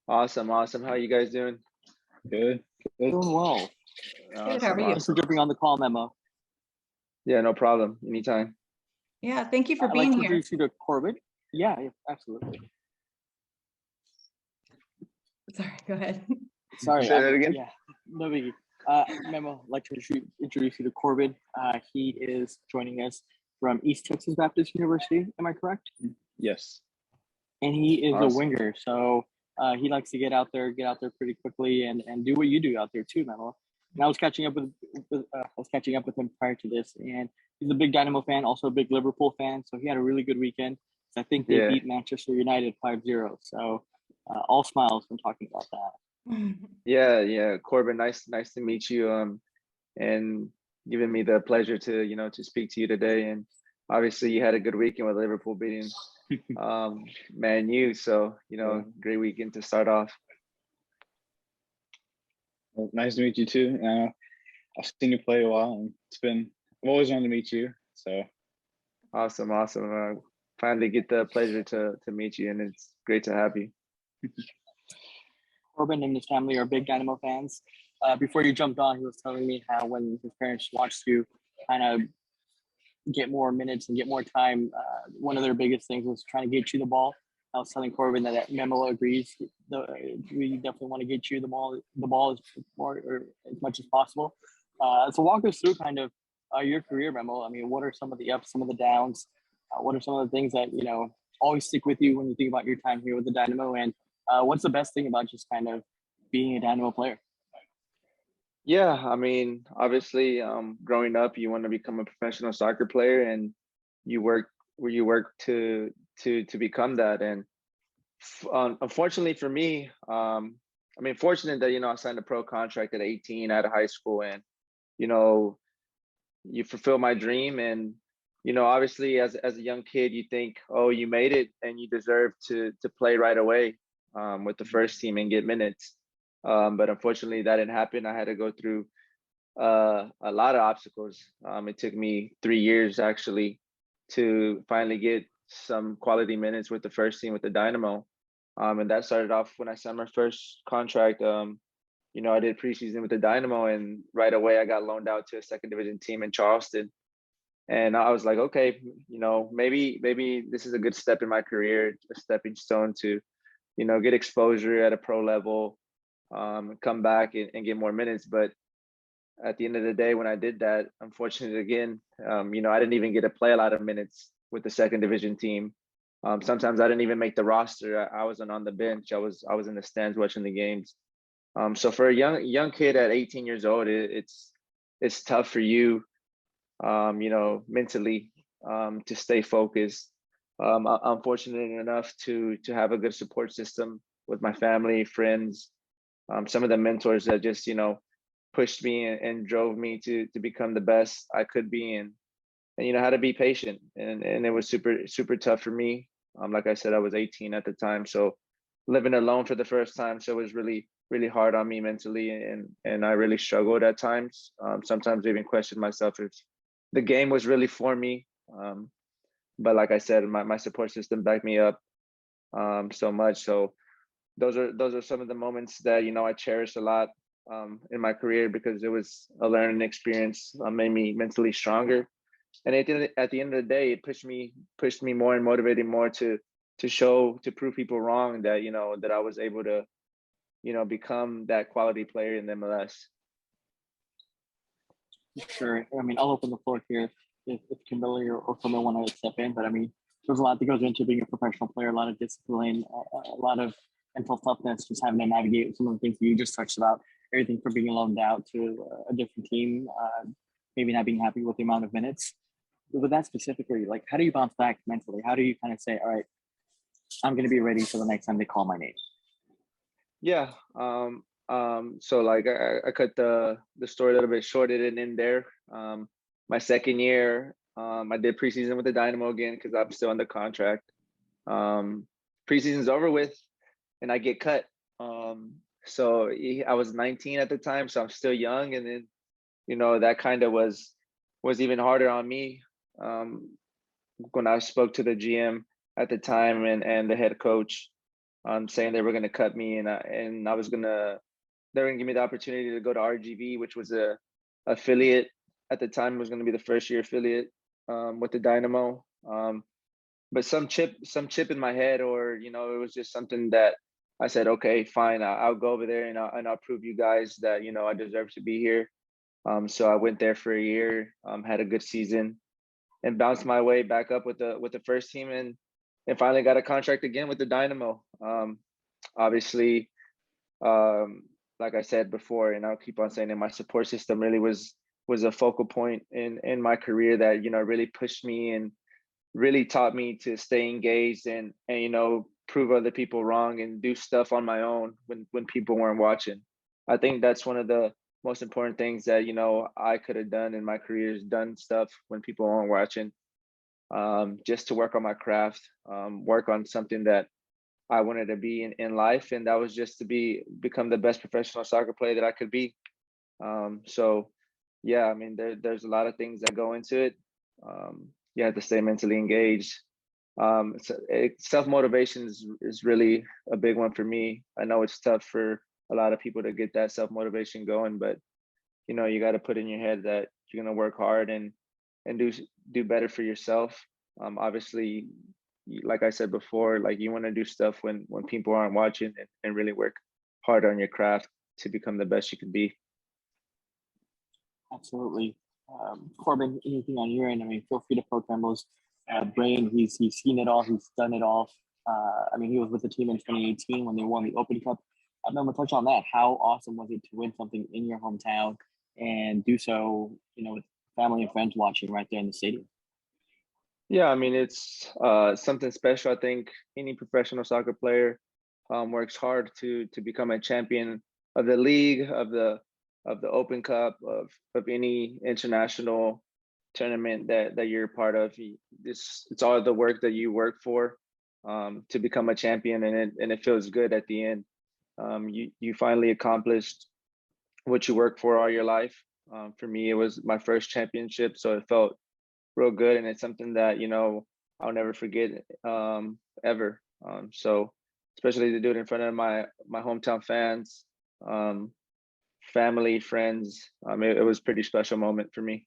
Awesome, awesome. How you guys doing? Good. Doing well. Good. How are Awesome, you? Thanks for awesome. jumping on the call, Memo. Yeah, no problem. Anytime. Yeah, thank you for I'd like being to here. introduce you to Korbin. Yeah, absolutely. Sorry, go ahead. Sorry. Say that again? Yeah, no biggie. Memo, I'd like to introduce you to Korbin. He is joining us from East Texas Baptist University. Am I correct? Yes. And he is a Awesome. winger, so he likes to get out there pretty quickly, and do what you do out there too, Memo. And I was catching up with him prior to this, and he's a big Dynamo fan, also a big Liverpool fan. So he had a really good weekend. I think they Yeah. beat Manchester United 5-0. So all smiles when talking about that. Yeah. Korbin, nice to meet you. And giving me the pleasure to speak to you today. And obviously you had a good weekend with Liverpool beating Man U. So, great weekend to start off. Well, nice to meet you too. I've seen you play a while, and I've always wanted to meet you. So Awesome. Finally get the pleasure to meet you, and it's great to have you. Korbin and his family are big Dynamo fans. Before you jumped on, he was telling me how when his parents watched you kind of get more minutes and get more time, one of their biggest things was trying to get you the ball. I was telling Korbin that Memo agrees. We definitely want to get you the ball as much as possible. So walk us through kind of your career, Memo. I mean, what are some of the ups, some of the downs? What are some of the things that always stick with you when you think about your time here with the Dynamo? And what's the best thing about just kind of being a Dynamo player? Yeah, I mean, obviously, growing up, you want to become a professional soccer player, and you work to become that. And unfortunately for me, I mean, fortunate that I signed a pro contract at 18 out of high school, and you fulfill my dream. And obviously, as a young kid, you think, oh, you made it, and you deserve to play right away with the first team and get minutes. But unfortunately, that didn't happen. I had to go through a lot of obstacles. It took me 3 years actually to finally get some quality minutes with the first team with the Dynamo. And that started off when I signed my first contract. I did preseason with the Dynamo, and right away I got loaned out to a second division team in Charleston. And I was like, okay, maybe this is a good step in my career, a stepping stone to, get exposure at a pro level, come back and get more minutes. But at the end of the day, when I did that, unfortunately, again, I didn't even get to play a lot of minutes with the second division team. Sometimes I didn't even make the roster. I wasn't on the bench. I was in the stands watching the games. So for a young kid at 18 years old, it's tough for you, mentally, to stay focused. I'm fortunate enough to have a good support system with my family, friends, some of the mentors that just pushed me and drove me to become the best I could be, and how to be patient. And it was super tough for me. Like I said, I was 18 at the time, so living alone for the first time, so it was really hard on me mentally, and I really struggled at times. Sometimes I even questioned myself if the game was really for me. But like I said, my support system backed me up so much. So those are some of the moments that I cherish a lot in my career, because it was a learning experience, made me mentally stronger. And at the end of the day, it pushed me more and motivated more to prove people wrong, that that I was able to become that quality player in the MLS. Sure. I mean, I'll open the floor here if Kimberly or Camille want to step in. But I mean, there's a lot that goes into being a professional player, a lot of discipline, a lot of mental toughness, just having to navigate some of the things that you just touched about, everything from being loaned out to a different team, maybe not being happy with the amount of minutes. But with that specifically, like, how do you bounce back mentally? How do you kind of say, all right, I'm going to be ready for the next time they call my name? Yeah. So like I cut the story a little bit short. It didn't end there. My second year, I did preseason with the Dynamo again because I'm still under contract. Preseason's over with, and I get cut. So I was 19 at the time, so I'm still young, and then that kind of was even harder on me when I spoke to the GM at the time and the head coach. saying they were going to cut me, and I was they were going to give me the opportunity to go to RGV, which was a affiliate at the time. It was going to be the first year affiliate with the Dynamo. But some chip in my head, or it was just something that I said, okay, fine, I'll go over there and I'll prove you guys that I deserve to be here. So I went there for a year, had a good season, and bounced my way back up with the first team, and finally got a contract again with the Dynamo. Obviously, like I said before, and I'll keep on saying it, my support system really was a focal point in my career that really pushed me and really taught me to stay engaged and prove other people wrong and do stuff on my own when people weren't watching. I think that's one of the most important things that I could have done in my career, is done stuff when people weren't watching, just to work on my craft, work on something that I wanted to be in life, and that was just to become the best professional soccer player that I could be. So yeah, I mean, there's a lot of things that go into it. You have to stay mentally engaged. Self-motivation is really a big one for me. I know it's tough for a lot of people to get that self-motivation going, but you got to put in your head that you're going to work hard and do better for yourself. Obviously, like I said before, like, you want to do stuff when people aren't watching, and really work hard on your craft to become the best you can be. Absolutely. Korbin, anything on your end? I mean, feel free to poke Memo's brain. He's seen it all. He's done it all. I mean, he was with the team in 2018 when they won the Open Cup. Memo, touch on that. How awesome was it to win something in your hometown and do so, with family and friends watching right there in the stadium? Yeah, I mean, it's something special. I think any professional soccer player works hard to become a champion of the league, of the Open Cup, of any international tournament that you're a part of. It's all the work that you work for to become a champion, and it feels good at the end. You finally accomplished what you worked for all your life. For me, it was my first championship, so it felt real good, and it's something that I'll never forget ever. So especially to do it in front of my hometown fans, family, friends, it was a pretty special moment for me.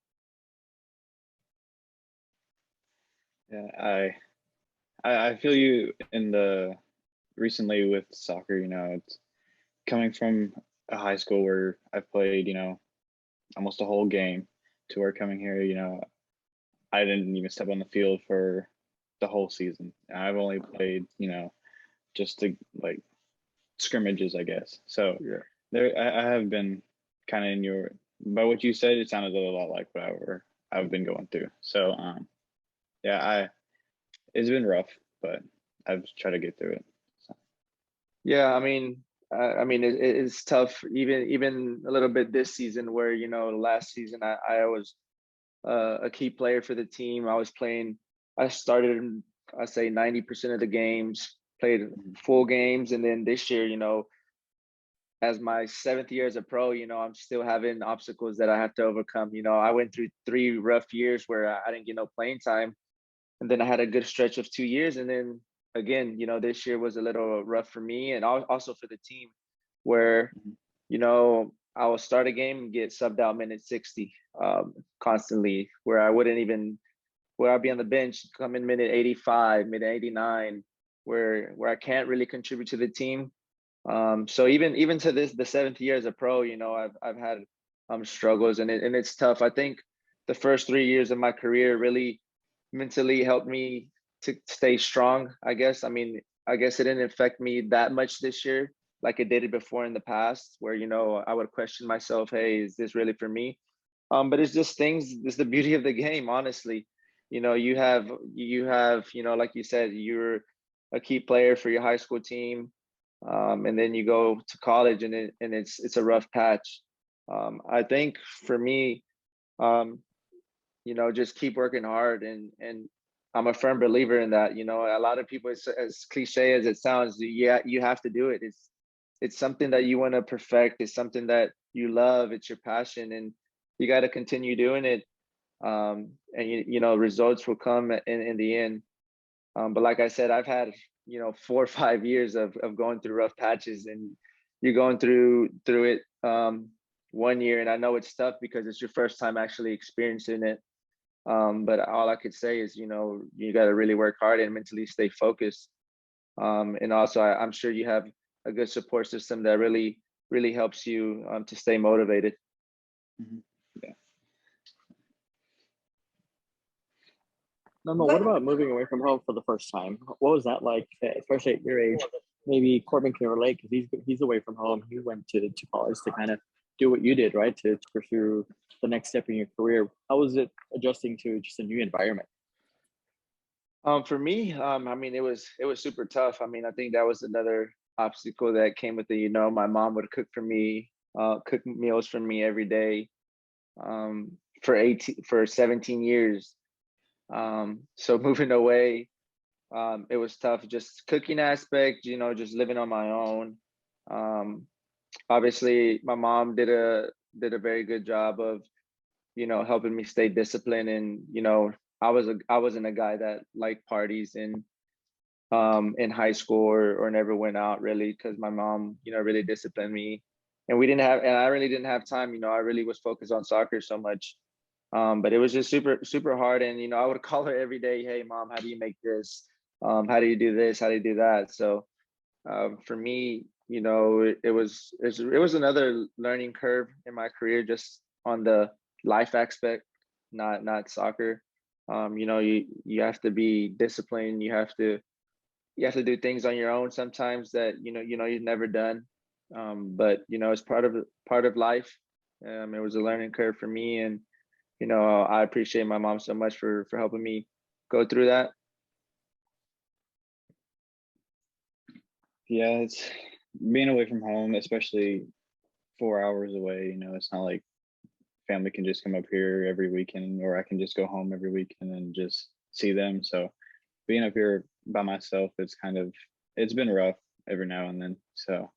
Yeah, I feel you in the recently with soccer. It's coming from a high school where I played almost a whole game, to where coming here, I didn't even step on the field for the whole season. I've only played, just like scrimmages, I guess. So yeah, I have been kind of in your, by what you said, it sounded a lot like what I've been going through. So yeah, it's been rough, but I've tried to get through it. So. Yeah, I mean, it's tough, even a little bit this season, where last season I was a key player for the team. I started, I say 90% of the games, played full games, and then this year, as my 7th year as a pro, I'm still having obstacles that I have to overcome. I went through 3 rough years where I didn't get no playing time, and then I had a good stretch of 2 years, and then again, this year was a little rough for me, and also for the team, where I will start a game and get subbed out minute 60 constantly, where I'll be on the bench, come in minute 85, minute 89, where I can't really contribute to the team. So even to the 7th year as a pro, I've had struggles, and it's tough. I think the first 3 years of my career really mentally helped me to stay strong, I guess. I mean, I guess it didn't affect me that much this year like it did before in the past, where I would question myself, hey, is this really for me? But it's just it's the beauty of the game, honestly. You have like you said, you're a key player for your high school team, and then you go to college, and it's a rough patch. I think for me, just keep working hard, and I'm a firm believer in that. A lot of people, as cliche as it sounds, yeah, you have to do it. It's something that you want to perfect. It's something that you love. It's your passion, and you got to continue doing it. And results will come in the end. But like I said, I've had 4 or 5 years of going through rough patches, and you're going through it 1 year. And I know it's tough because it's your first time actually experiencing it. But all I could say is, you got to really work hard and mentally stay focused. And also, I'm sure you have a good support system that really, really helps you to stay motivated. Mhm. Yeah. Memo, what about moving away from home for the first time? What was that like, especially at your age? Maybe Korbin can relate because he's away from home. He went to college to kind of do what you did, right? To pursue the next step in your career. How was it adjusting to just a new environment? For me, I mean, it was super tough. I mean, I think that was another obstacle that came with it. My mom would cook for me, cook meals for me every day, for 17 years. So moving away, it was tough. Just cooking aspect, just living on my own. Obviously, my mom did a very good job of, helping me stay disciplined. And I wasn't a guy that liked parties in high school, or never went out really, because my mom, really disciplined me. And I really didn't have time. I really was focused on soccer so much. But it was just super, super hard. And, I would call her every day, "Hey mom, how do you make this? How do you do this? How do you do that?" So for me, it was another learning curve in my career, just on the life aspect, not soccer. You have to be disciplined. You have to do things on your own sometimes that you've never done. But it's part of life. It was a learning curve for me, and I appreciate my mom so much for helping me go through that. Yeah, it's being away from home, especially 4 hours away. It's not like family can just come up here every weekend, or I can just go home every weekend and just see them. So being up here by myself, it's been rough every now and then. So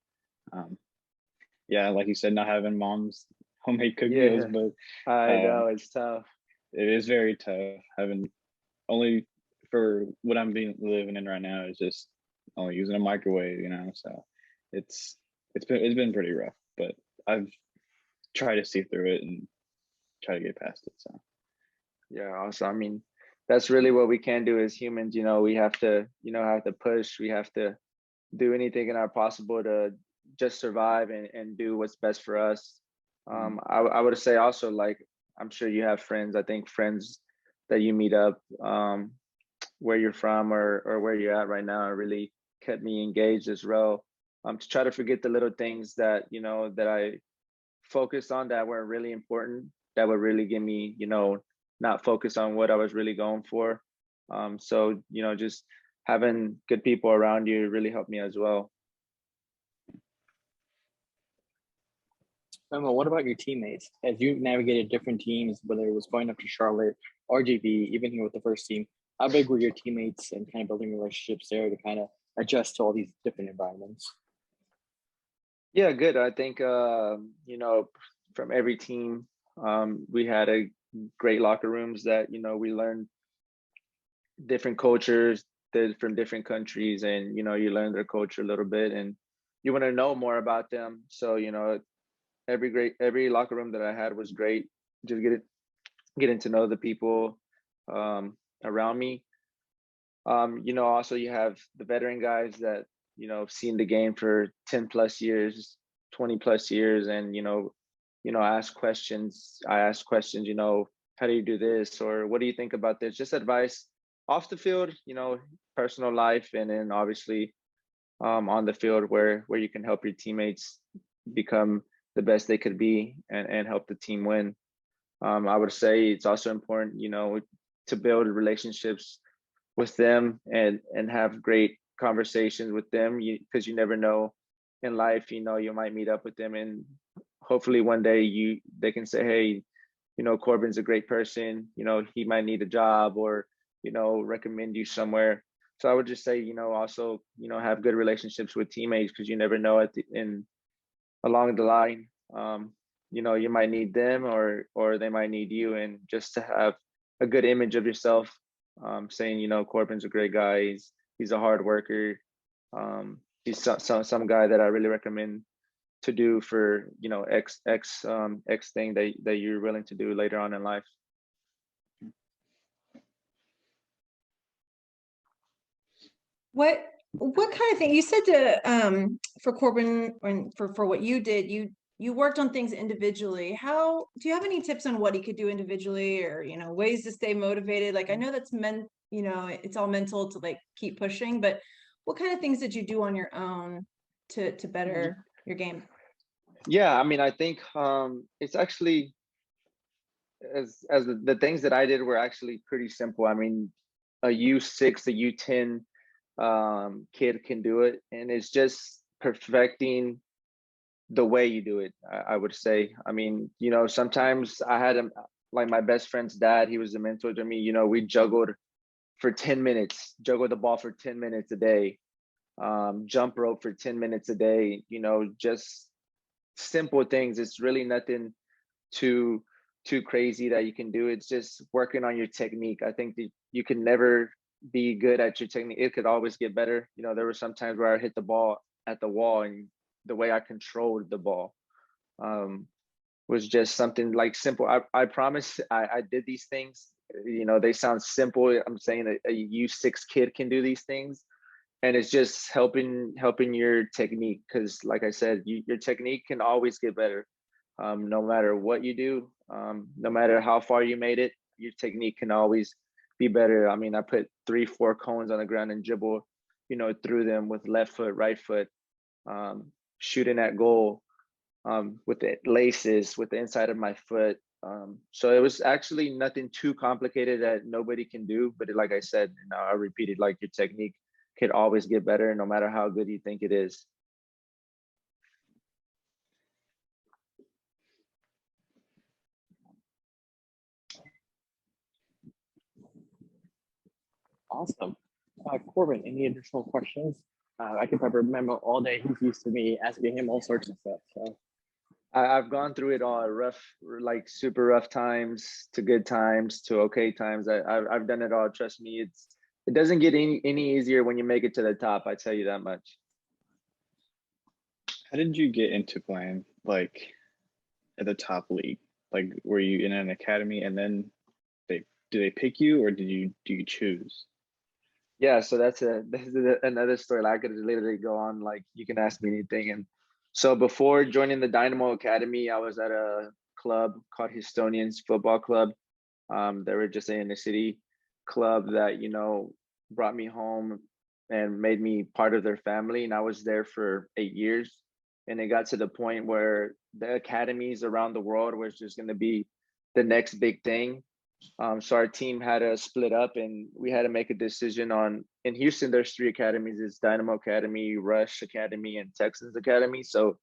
yeah, like you said, not having mom's homemade cooked meals, Yeah, but I uh, know it's tough. it is very tough having only for what I'm living in right now is just only using a microwave, so it's it's been pretty rough, but I've tried to see through it and try to get past it. So Yeah, also, I mean, that's really what we can do as humans. We have to push. We have to do anything in our possible to just survive and do what's best for us. I would say also, like, I'm sure you have friends. I think friends that you meet up, where you're from, or where you're at right now, really kept me engaged as well. To try to forget the little things that that I focused on that were really important, that would really get me, not focus on what I was really going for. So just having good people around you really helped me as well. Memo, what about your teammates? As you navigated different teams, whether it was going up to Charlotte, RGV, even here with the first team, how big were your teammates and kind of building relationships there to kind of adjust to all these different environments? Yeah, good. I think from every team, we had a great locker rooms that we learned different cultures, from different countries, and you learn their culture a little bit, and you want to know more about them. So every locker room that I had was great. Just getting to know the people around me. Also you have the veteran guys that have seen the game for 10 plus years, 20 plus years, and ask questions. I ask questions. How do you do this, or what do you think about this? Just advice off the field, personal life, and then obviously on the field where you can help your teammates become the best they could be, and help the team win. I would say it's also important, to build relationships with them, and have great conversations with them, because you never know in life. You might meet up with them, and hopefully one day they can say, "Hey, Korbin's a great person. He might need a job, or recommend you somewhere." So I would just say, also, have good relationships with teammates, because you never know along the line, you might need them, or they might need you. And just to have a good image of yourself, saying, Korbin's a great guy. He's a hard worker. He's some guy that I really recommend to do for, you know, X thing that you're willing to do later on in life. What kind of thing you said to for Korbin and for what you did, you worked on things individually. How do you have any tips on what he could do individually, or you know, ways to stay motivated? Like I know that's you know, it's all mental to like keep pushing, but what kind of things did you do on your own to better your game? Yeah, I mean, I think it's actually as the things that I did were actually pretty simple. I mean, a U6, a U10 kid can do it, and it's just perfecting the way you do it. I would say. I mean, you know, sometimes I had him, like my best friend's dad. He was a mentor to me. You know, we juggled for 10 minutes, juggled the ball for 10 minutes a day, jump rope for 10 minutes a day. You know, just simple things. It's really nothing too crazy that you can do. It's just working on your technique. I think that you can never be good at your technique. It could always get better. You know, there were some times where I hit the ball at the wall, and the way I controlled the ball was just something like simple. I promise I did these things. You know, they sound simple. I'm saying a U6 kid can do these things, and it's just helping your technique, because like I said, your technique can always get better. No matter what you do, no matter how far you made it, your technique can always be better. I mean, I put 3-4 cones on the ground and dribble, you know, through them with left foot, right foot, shooting at goal, with the laces, with the inside of my foot. So it was actually nothing too complicated that nobody can do. But like I said, you know, I repeated, like your technique could always get better, no matter how good you think it is. Awesome. Korbin, any additional questions? I could probably remember all day. He's used to me asking him all sorts of stuff. So I've gone through it all, rough, like super rough times to good times to okay times. I've done it all. Trust me, it doesn't get any easier when you make it to the top. I tell you that much. How did you get into playing like at the top league? Like, were you in an academy and then do they pick you, or do you choose? Yeah, so this is another story. Like, I could literally go on. Like, you can ask me anything. And so before joining the Dynamo Academy, I was at a club called Houstonians Football Club. They were just an inner city club that, you know, brought me home and made me part of their family. And I was there for 8 years. And it got to the point where the academies around the world was just going to be the next big thing. So our team had to split up, and we had to make a decision on, in Houston, there's 3 academies. It's Dynamo Academy, Rush Academy, and Texans Academy. So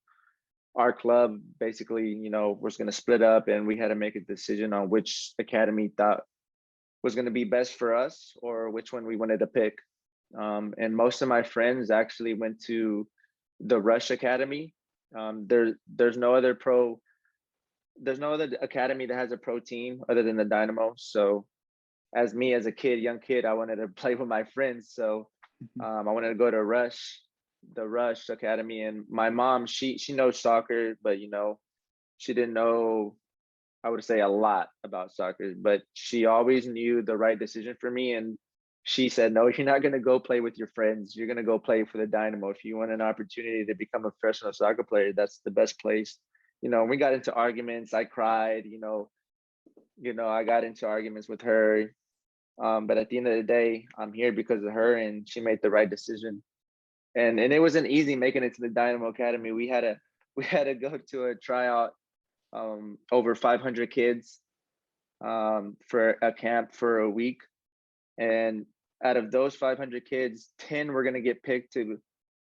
our club basically, you know, was going to split up, and we had to make a decision on which academy thought was going to be best for us, or which one we wanted to pick. And most of my friends actually went to the Rush Academy. There's no other academy that has a pro team other than the Dynamo. So as a young kid, I wanted to play with my friends. So I wanted to go to the Rush Academy. And my mom, she knows soccer, but you know, she didn't know, I would say, a lot about soccer, but she always knew the right decision for me. And she said, no, you're not going to go play with your friends. You're going to go play for the Dynamo. If you want an opportunity to become a professional soccer player, that's the best place. You know, we got into arguments. I cried, you know, I got into arguments with her. But at the end of the day, I'm here because of her, and she made the right decision. And it wasn't easy making it to the Dynamo Academy. We had to go to a tryout, over 500 kids, for a camp for a week. And out of those 500 kids, 10 were going to get picked to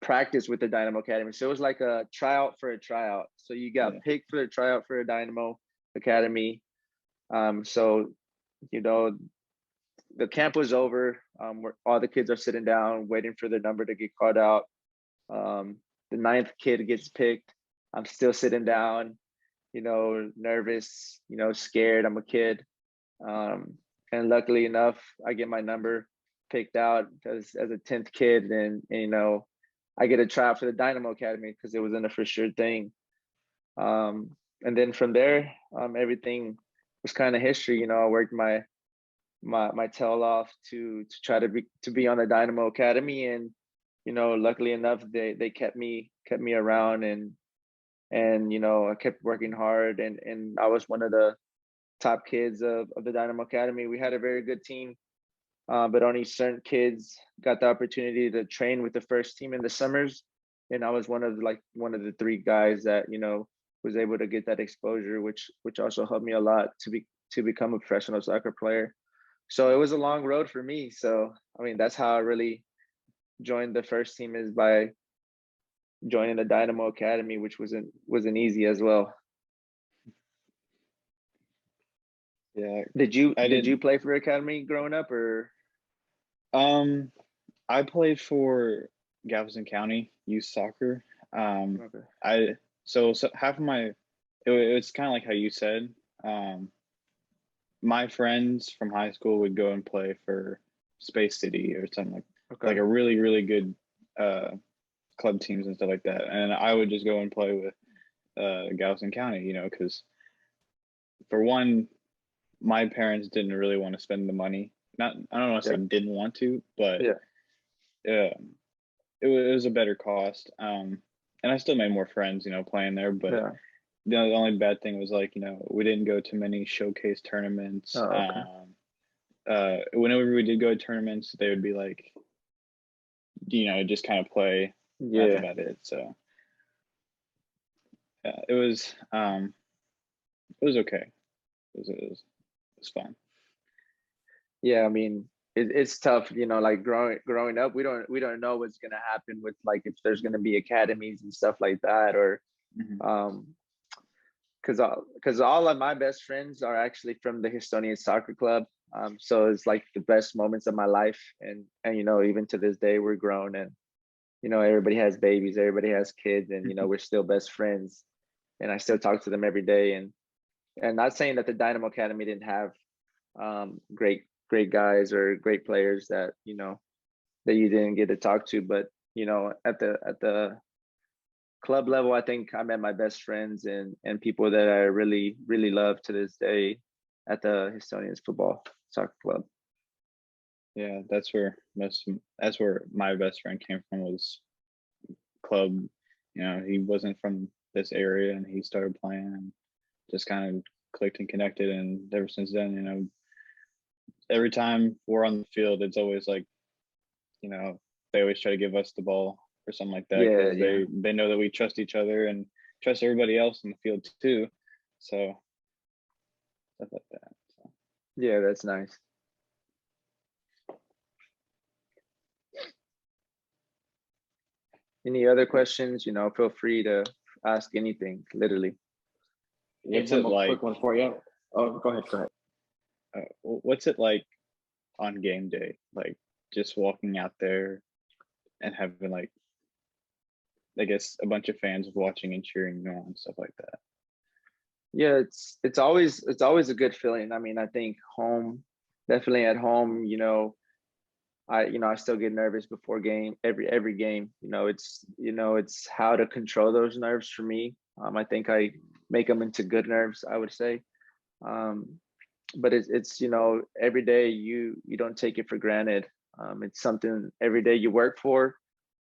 practice with the Dynamo Academy. So it was like a tryout for a tryout. So you got picked for a tryout for a Dynamo Academy. So, you know, the camp was over, where all the kids are sitting down waiting for their number to get called out. The 9th kid gets picked. I'm still sitting down, you know, nervous, you know, scared. I'm a kid. And luckily enough, I get my number. picked out as a 10th kid, and you know, I get a try out for the Dynamo Academy because it wasn't a for sure thing. And then from there, everything was kind of history. You know, I worked my tail off to try to be on the Dynamo Academy, and you know, luckily enough, they kept me around, and you know, I kept working hard, and I was one of the top kids of the Dynamo Academy. We had a very good team, but only certain kids got the opportunity to train with the first team in the summers, and I was one of the 3 guys that, you know, was able to get that exposure, which also helped me a lot to become a professional soccer player. So it was a long road for me. So I mean, that's how I really joined the first team, is by joining the Dynamo Academy, which wasn't easy as well. Yeah. Did you play for Academy growing up, or? I played for Galveston County youth soccer. Okay. So half of it was kind of like how you said. My friends from high school would go and play for Space City or something like a really, really good club teams and stuff like that. And I would just go and play with Galveston County, you know, because for one, my parents didn't really want to spend the money. I don't know if they didn't want to, but it was a better cost. And I still made more friends, you know, playing there, but the only bad thing was, like, you know, we didn't go to many showcase tournaments. Whenever we did go to tournaments, they would be like, you know, just kind of play. That's about it. So yeah, it was okay. It was fun. Yeah, I mean, it's tough, you know, like growing up, we don't know what's gonna happen with, like, if there's gonna be academies and stuff like that, or because all of my best friends are actually from the Houstonian Soccer Club. So it's like the best moments of my life, and you know, even to this day, we're grown, and you know, everybody has babies, everybody has kids, and you know, we're still best friends, and I still talk to them every day. And not saying that the Dynamo Academy didn't have great guys or great players that, you know, that you didn't get to talk to, but you know, at the club level, I think I met my best friends and people that I really love to this day at the Houstonians Soccer Club. Yeah, that's where my best friend came from, was club. You know, he wasn't from this area, and he started playing and just kind of clicked and connected, and ever since then, you know, every time we're on the field, it's always like, you know, they always try to give us the ball or something like that, because they know that we trust each other and trust everybody else in the field too. So stuff like that. So. Yeah, that's nice. Any other questions? You know, feel free to ask anything, literally. What's it like? Quick one for you. Oh, go ahead. What's it like on game day? Like, just walking out there and having, like, I guess, a bunch of fans watching and cheering you on, stuff like that. Yeah, it's always a good feeling. I mean, I think definitely at home, you know, I still get nervous before every game. It's how to control those nerves for me. I think I make them into good nerves, I would say. But it's you know, every day you don't take it for granted. It's something every day you work for.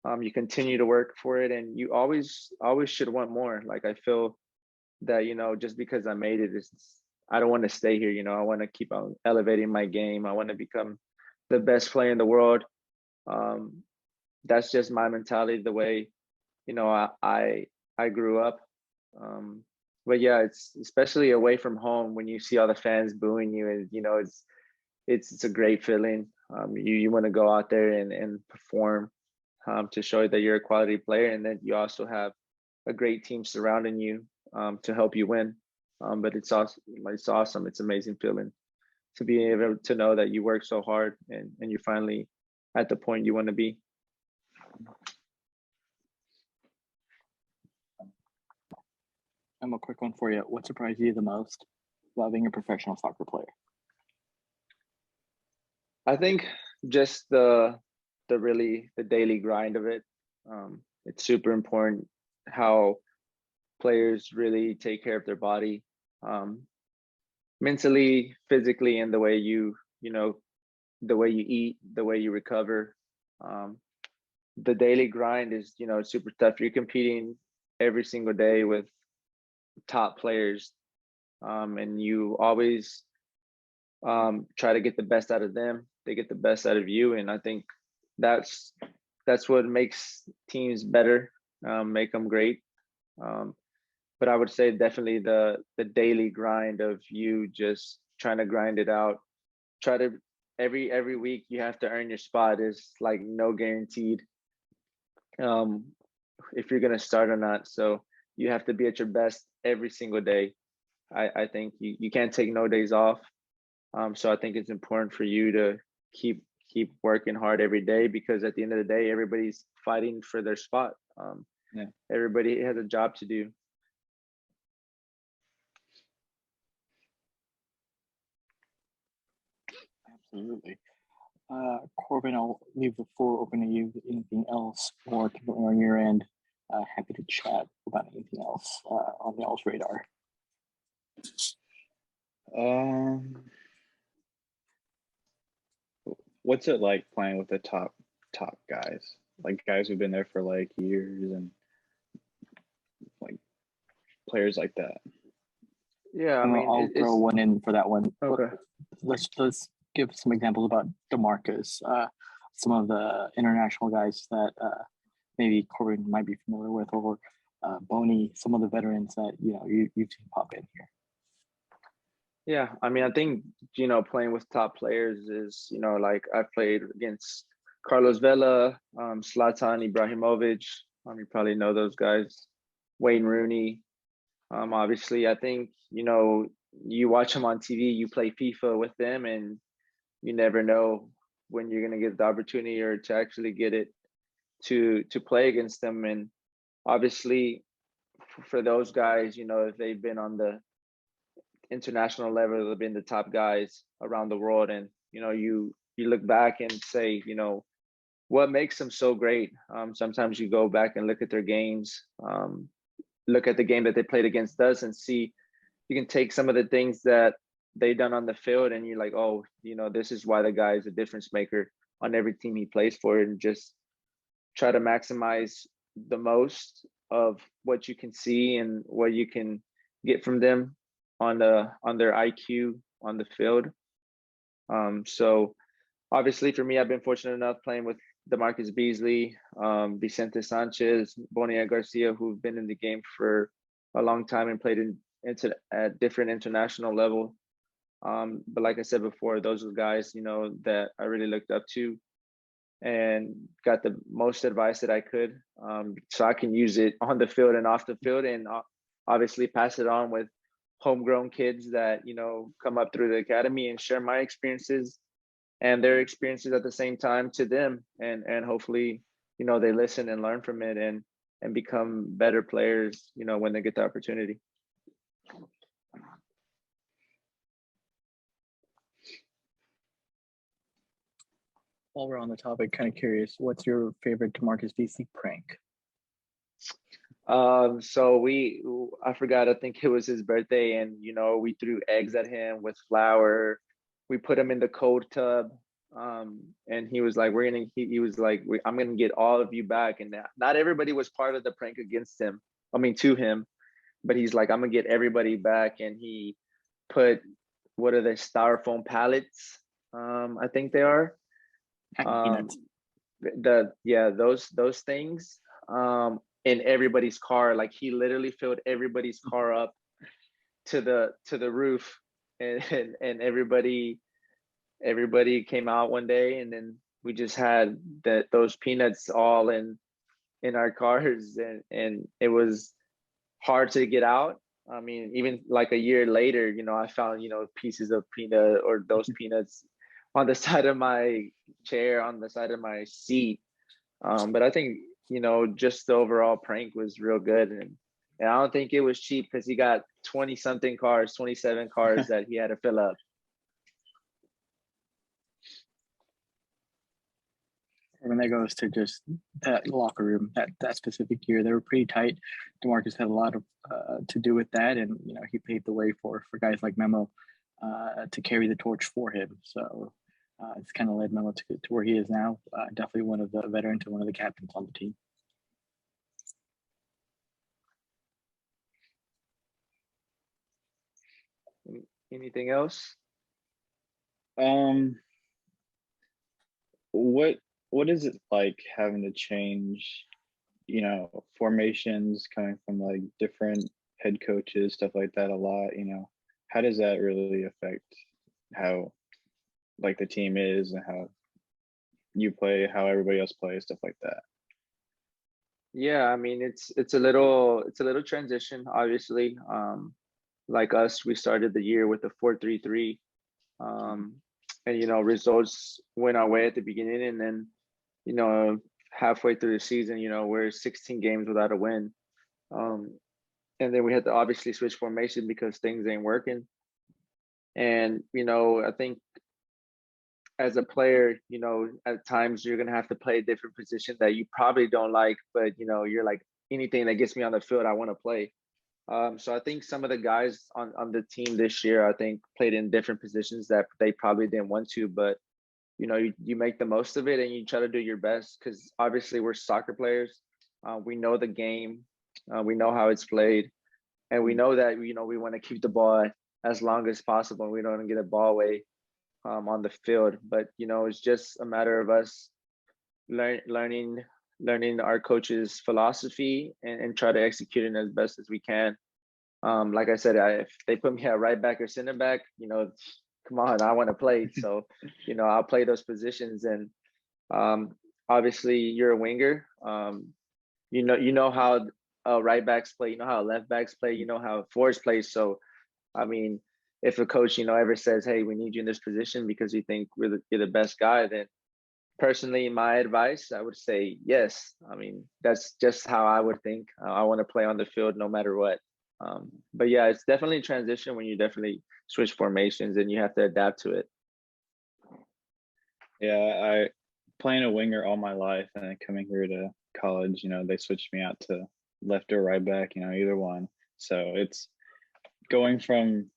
You continue to work for it, and you always should want more. Like, I feel that, you know, just because I made it, I don't want to stay here. You know, I want to keep on elevating my game. I want to become the best player in the world. That's just my mentality, the way, you know, I grew up. But yeah, it's especially away from home when you see all the fans booing you, and you know, it's a great feeling. You want to go out there and perform, to show that you're a quality player, and that you also have a great team surrounding you, to help you win. But it's awesome. It's amazing feeling to be able to know that you work so hard, and you're finally at the point you want to be. A quick one for you. What surprised you the most about being a professional soccer player? I think just the daily grind of it. It's super important how players really take care of their body, mentally, physically, and the way the way you eat, the way you recover. The daily grind is, super tough. You're competing every single day with top players, and you always try to get the best out of them. They get the best out of you, and I think that's what makes teams better, make them great. But I would say definitely the daily grind of you just trying to grind it out. Try to every week you have to earn your spot is like no guaranteed if you're gonna start or not. So you have to be at your best every single day. I think you can't take no days off. So I think it's important for you to keep working hard every day, because at the end of the day, everybody's fighting for their spot. Yeah. Everybody has a job to do. Absolutely. Korbin, I'll leave the floor open to you. Anything else or on your end? Happy to chat about anything else on y'all's radar. What's it like playing with the top guys, like guys who've been there for like years and like players like that? Yeah, I mean, I'll throw one in for that one. Okay. Let's give some examples about DeMarcus, some of the international guys that maybe Korbin might be familiar with, or Boney, some of the veterans that you've seen pop in here. Yeah, I mean, I think playing with top players is like I played against Carlos Vela, Zlatan Ibrahimovic. You probably know those guys. Wayne Rooney. Obviously, I think you watch them on TV, you play FIFA with them, and you never know when you're gonna get the opportunity or to actually get it to play against them. And obviously, for those guys, if they've been on the international level, they've been the top guys around the world, and you look back and say, what makes them so great. Sometimes you go back and look at their games, look at the game that they played against us, and see you can take some of the things that they done on the field, and you're like, oh, this is why the guy is a difference maker on every team he plays for, and just try to maximize the most of what you can see and what you can get from them on their IQ on the field. So obviously for me, I've been fortunate enough playing with DeMarcus Beasley, Vicente Sanchez, Bonilla Garcia, who've been in the game for a long time and played at different international level. But like I said before, those are guys, that I really looked up to and got the most advice that I could, so I can use it on the field and off the field, and obviously pass it on with homegrown kids that come up through the academy and share my experiences and their experiences at the same time to them, and hopefully they listen and learn from it and become better players when they get the opportunity. While we're on the topic, kind of curious, what's your favorite DeMarcus Beasley prank? So I forgot, I think it was his birthday, and we threw eggs at him with flour. We put him in the cold tub, and he was like, he was like, I'm gonna get all of you back. And not everybody was part of the prank against him, to him, but he's like, I'm gonna get everybody back. And he put, what are they, styrofoam pallets, I think they are, those things, in everybody's car. Like he literally filled everybody's car up to the roof, and everybody came out one day, and then we just had those peanuts all in our cars, and it was hard to get out. I mean, even like a year later, I found pieces of peanut or those peanuts on the side of my chair, on the side of my seat. But I think just the overall prank was real good, and I don't think it was cheap, because he got 27 cars that he had to fill up. When that goes to just that locker room, that specific year, they were pretty tight. DeMarcus had a lot of to do with that, and he paved the way for guys like Memo to carry the torch for him. So it's kind of led Memo to where he is now. Definitely one of the veterans and one of the captains on the team. Anything else? What is it like having to change, formations coming from like different head coaches, stuff like that a lot, how does that really affect how like the team is and how you play, how everybody else plays, stuff like that? Yeah, I mean it's a little transition, obviously. Like us, we started the year with a 4-3-3. And results went our way at the beginning, and then halfway through the season, we're 16 games without a win. And then we had to obviously switch formation because things ain't working. And I think as a player, at times you're gonna have to play a different position that you probably don't like, but you're like, anything that gets me on the field, I want to play. So I think some of the guys on the team this year, I think, played in different positions that they probably didn't want to, but you make the most of it and you try to do your best, because obviously we're soccer players. We know the game, we know how it's played, and we know that we want to keep the ball as long as possible. We don't want to get a ball away on the field, but it's just a matter of us learning our coach's philosophy and try to execute it as best as we can. Like I said, if they put me at right back or center back, come on, I want to play. So, I'll play those positions. And obviously you're a winger. You know how right backs play, you know how left backs play, you know how forwards play. So, I mean, if a coach, ever says, hey, we need you in this position because we think you're the best guy, then personally, my advice, I would say yes. I mean, that's just how I would think. I want to play on the field no matter what. But yeah, it's definitely a transition when you definitely switch formations and you have to adapt to it. Yeah, I playing a winger all my life, and then coming here to college, they switched me out to left or right back, either one. So it's going from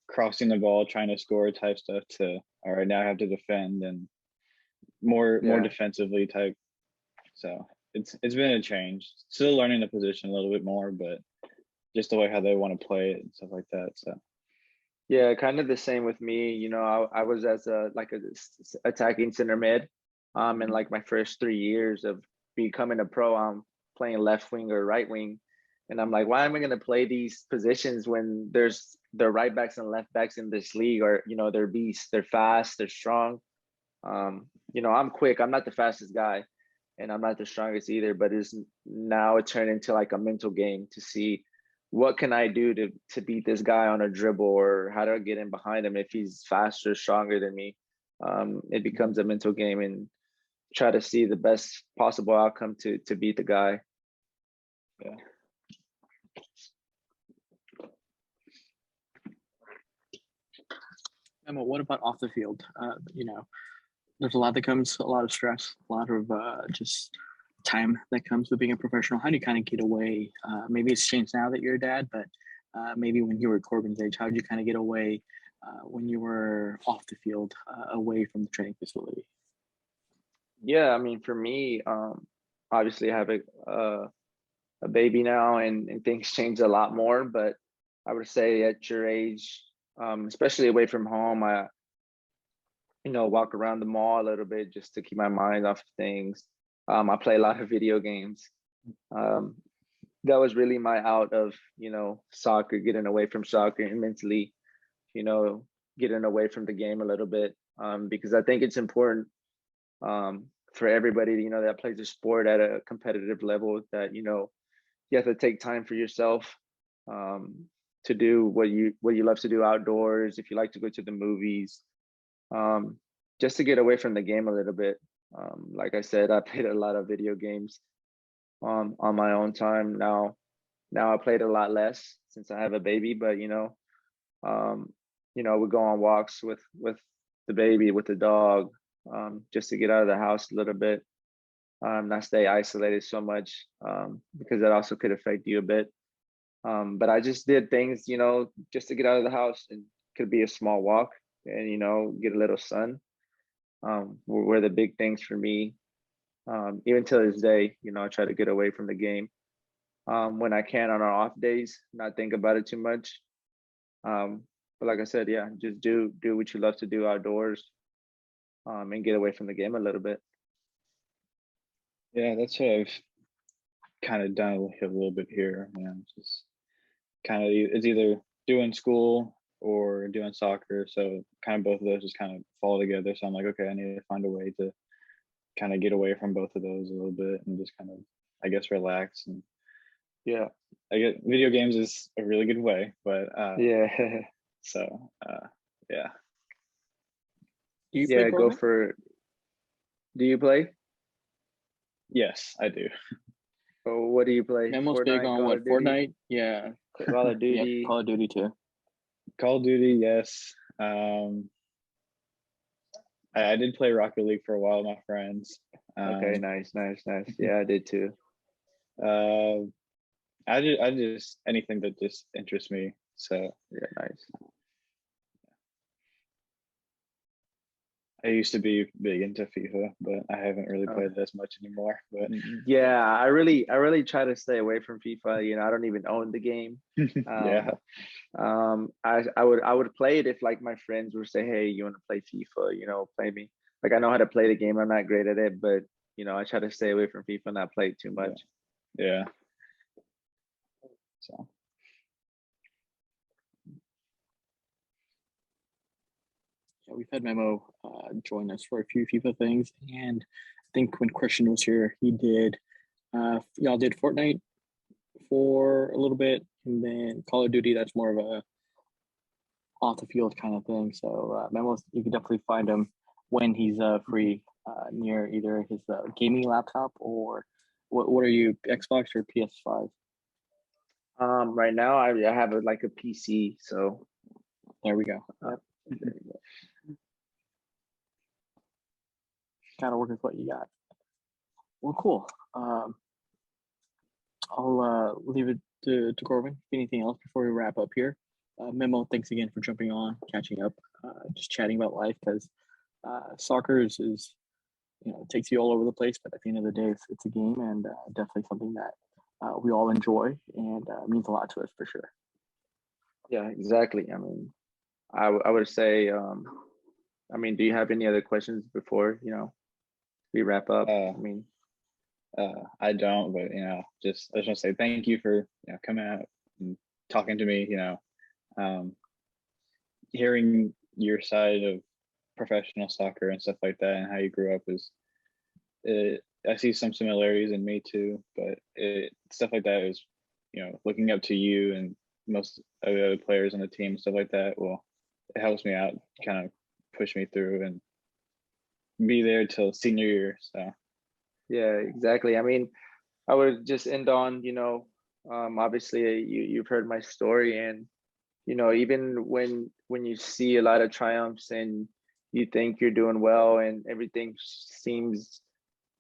crossing the ball, trying to score type stuff to, all right, now I have to defend and more defensively type. So it's been a change. Still learning the position a little bit more, but just the way how they want to play it and stuff like that. So yeah, kind of the same with me. I was as a attacking center mid, in like my first 3 years of becoming a pro. I'm playing left wing or right wing, and I'm like, why am I going to play these positions when there's the right backs and left backs in this league, or they're beasts, they're fast, they're strong. I'm quick. I'm not the fastest guy, and I'm not the strongest either. But it's now it turned into like a mental game to see what can I do to beat this guy on a dribble, or how do I get in behind him if he's faster, stronger than me. It becomes a mental game and try to see the best possible outcome to beat the guy. Yeah. Emma, what about off the field? There's a lot that comes, a lot of stress, a lot of just time that comes with being a professional. How do you kind of get away? Maybe it's changed now that you're a dad, but maybe when you were Korbin's age, how did you kind of get away when you were off the field, away from the training facility? Yeah, I mean, for me, obviously I have a baby now, and things change a lot more. But I would say at your age, especially away from home, I walk around the mall a little bit just to keep my mind off of things. I play a lot of video games. That was really my out of soccer, getting away from soccer and mentally, getting away from the game a little bit, because I think it's important for everybody that plays a sport at a competitive level, that you have to take time for yourself, to do what you love to do outdoors. If you like to go to the movies, just to get away from the game a little bit. Like I said, I played a lot of video games on my own time. Now I played a lot less since I have a baby, but we go on walks with the baby, with the dog. just to get out of the house a little bit, not stay isolated so much, because that also could affect you a bit. But I just did things, just to get out of the house, and could be a small walk and, get a little sun. Were the big things for me. Even to this day, I try to get away from the game. When I can on our off days, not think about it too much. But like I said, yeah, just do what you love to do outdoors, and get away from the game a little bit. Yeah, that's what I've kind of done a little bit here. Just kind of, it's either doing school or doing soccer. So kind of both of those just kind of fall together. So I'm like, okay, I need to find a way to kind of get away from both of those a little bit and just kind of, I guess, relax. And yeah, I get video games is a really good way, but yeah. So yeah. Do you play Go Korbin? for. Do you play? Yes, I do. Oh, what do you play? Memo's big on Call what? of Duty? Fortnite? Yeah. Call of Duty. Yeah, Call of Duty too. Call of Duty, yes. I did play Rocket League for a while with my friends. Okay, nice. Yeah, I did too. I just anything that just interests me. So yeah, nice. I used to be big into FIFA, but I haven't really played it as much anymore. But yeah, I really try to stay away from FIFA. I don't even own the game. Yeah. I would play it if like my friends would say, "Hey, you want to play FIFA? Play me." Like I know how to play the game. I'm not great at it, but I try to stay away from FIFA and not play it too much. Yeah. So. Yeah, we've had Memo join us for a few FIFA things, and I think when Christian was here, he did. Y'all did Fortnite for a little bit, and then Call of Duty. That's more of a off the field kind of thing. So Memo, you can definitely find him when he's free near either his gaming laptop or what are you, Xbox or PS5? Right now I have a PC, so there we go. Kind of working with what you got. Well, cool. I'll leave it to Korbin. Anything else before we wrap up here? Memo, thanks again for jumping on, catching up, just chatting about life, because soccer is it takes you all over the place, but at the end of the day, it's a game, and definitely something that we all enjoy, and means a lot to us for sure. Yeah, exactly. I mean, I would say, do you have any other questions before we wrap up? I don't, but I just want to say thank you for coming out and talking to me. Hearing your side of professional soccer and stuff like that, and how you grew up I see some similarities in me too. But stuff like that is, looking up to you and most of the other players on the team, stuff like that. Well, it helps me out, kind of push me through and be there till senior year. So. Yeah, exactly. I mean, I would just end on, obviously you've heard my story, and, even when you see a lot of triumphs and you think you're doing well and everything seems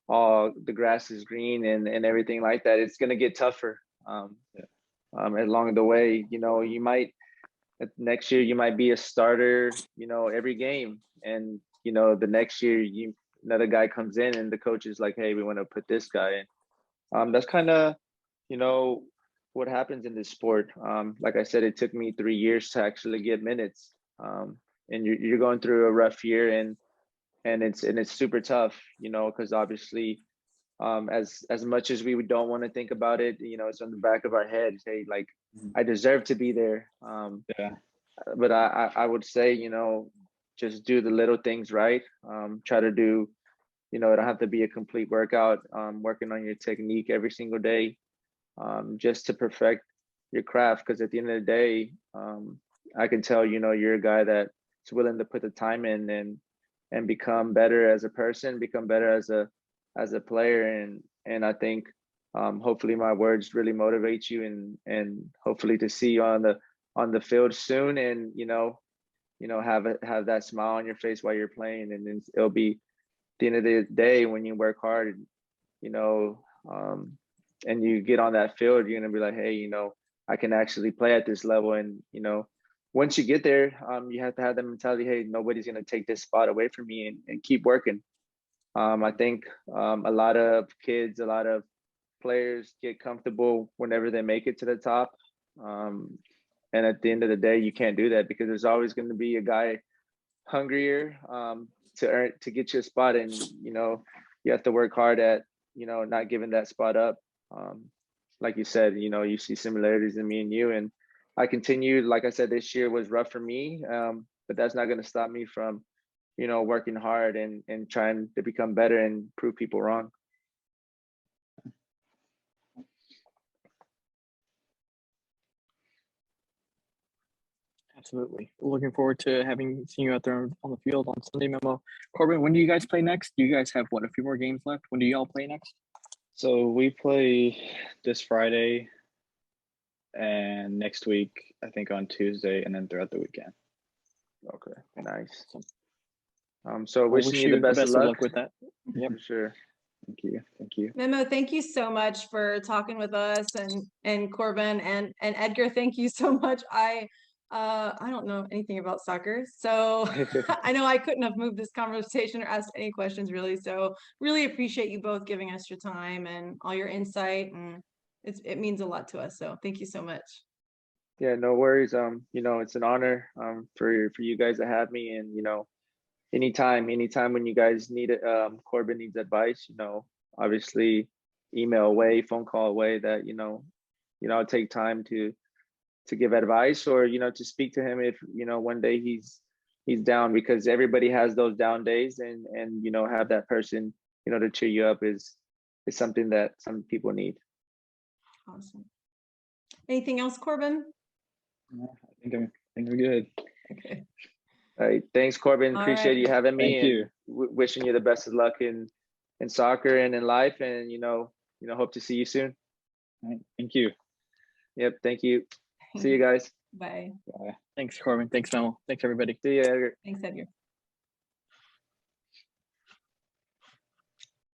the grass is green and everything like that, it's going to get tougher. Along the way, you might, next year you might be a starter, every game, and, the next year another guy comes in and the coach is like, hey, we want to put this guy in. That's kind of, what happens in this sport. Like I said, it took me 3 years to actually get minutes. And you're going through a rough year, and it's super tough, because obviously, as much as we don't want to think about it, it's on the back of our head. Hey, like, I deserve to be there. Yeah. But I would say, just do the little things right. Try to do, it don't have to be a complete workout. Working on your technique every single day, just to perfect your craft. Because at the end of the day, I can tell, you're a guy that's willing to put the time in and become better as a person, become better as a player. And I think, hopefully my words really motivate you, and hopefully to see you on the field soon, and have that smile on your face while you're playing, and then it'll be the end of the day, when you work hard, you know, and you get on that field, you're gonna be like, hey, you know, I can actually play at this level. And, you know, once you get there, you have to have that mentality, hey, nobody's gonna take this spot away from me, and keep working. I think a lot of kids, a lot of players get comfortable whenever they make it to the top. And at the end of the day, you can't do that, because there's always going to be a guy hungrier to get you a spot. And, you know, you have to work hard at, you know, not giving that spot up. Like you said, you know, you see similarities in me and you. And I continued, like I said, this year was rough for me, but that's not going to stop me from, you know, working hard and trying to become better and prove people wrong. Absolutely. Looking forward to seeing you out there on the field on Sunday, Memo. Korbin, when do you guys play next? Do you guys have a few more games left? When do y'all play next? So we play this Friday and next week, I think on Tuesday, and then throughout the weekend. Okay, nice. So wishing wish you the best of luck with that. Yeah, for sure. Thank you. Thank you. Memo, thank you so much for talking with us, and Korbin and Edgar, thank you so much. I don't know anything about soccer, so I know I couldn't have moved this conversation or asked any questions really. So really appreciate you both giving us your time and all your insight, and it means a lot to us. So thank you so much. Yeah, no worries. You know, it's an honor for you guys to have me, and you know, anytime when you guys need it, Korbin needs advice, you know, obviously email away, phone call away, that you know, I'll take time to give advice, or you know, to speak to him if, you know, one day he's down, because everybody has those down days, and you know, have that person, you know, to cheer you up is something that some people need. Awesome. Anything else, Korbin? I think I'm good. Okay. All right, thanks, Korbin. All Appreciate right. you having me. Thank you. Wishing you the best of luck in soccer and in life, and you know, hope to see you soon. All right, thank you. Yep, thank you. See you guys. Bye. Bye. Thanks, Korbin. Thanks, Memo. Thanks, everybody. See you, Edgar. Thanks, Edgar.